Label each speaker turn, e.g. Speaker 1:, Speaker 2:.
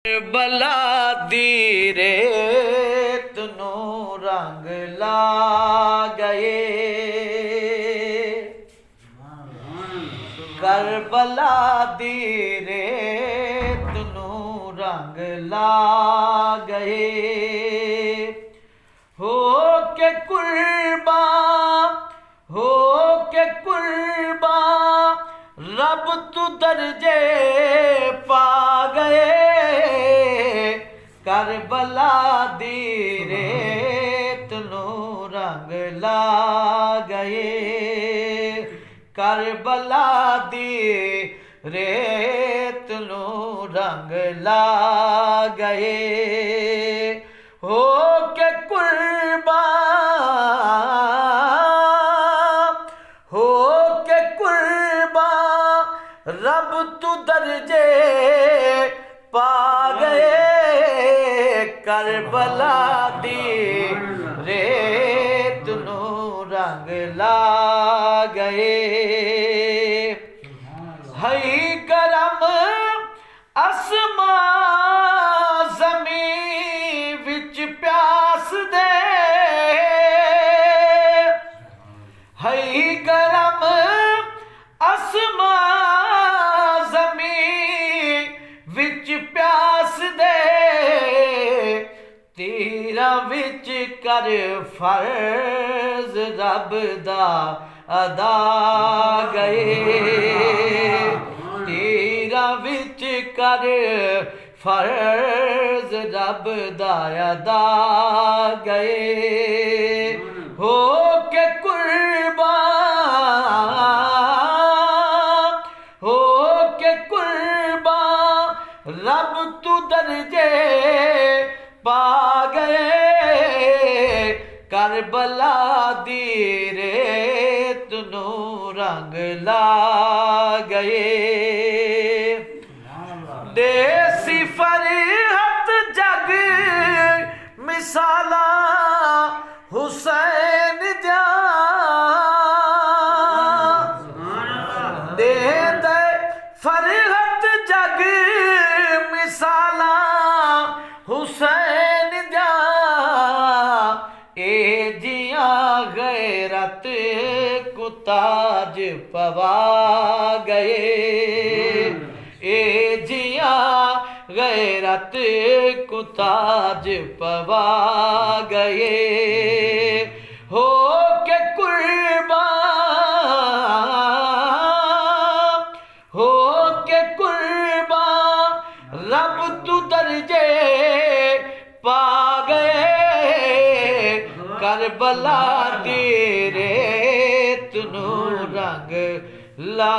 Speaker 1: Karbala दी रेत नूं रंग ला गए। करबला दी रेत नूं रंग ला गए। हो के कुर्बान हो के कुर्बान रब तू दर्जे पा गए। करबला दी रेत नूं रंग ला गए। करबला दी रेत नूं रंग ला गए। हो के कुर्बान हो के कुर्बान रब तू दर्जे पा गए। करबला दी रेत नूं रंग ला गए। हई करम आसमां ज़मीं विच प्यास दे। हई करम आसमां ज़मीं विच प्यास दे। तीरां विच कर फर्ज रब दा अदा गए। तीरां विच कर फर्ज रब दा अदा गए। हो के कुर्बान हो के कुर्बान रब तू दर्जे पा गए। करबला दी रेत नूं रंग ला गए। देसी फरहत जग मिसाला हुसैन दिया दे दे। फरहत जग मिसाला हुसैन दिया। ए जिया गैरत को ताज पवा गए। ए जिया गैरत को ताज पवा गए। हो के कुर्बान हो के कुर्बान रब तू दर्जे पा गए। करबला दी रेत नूं रंग ला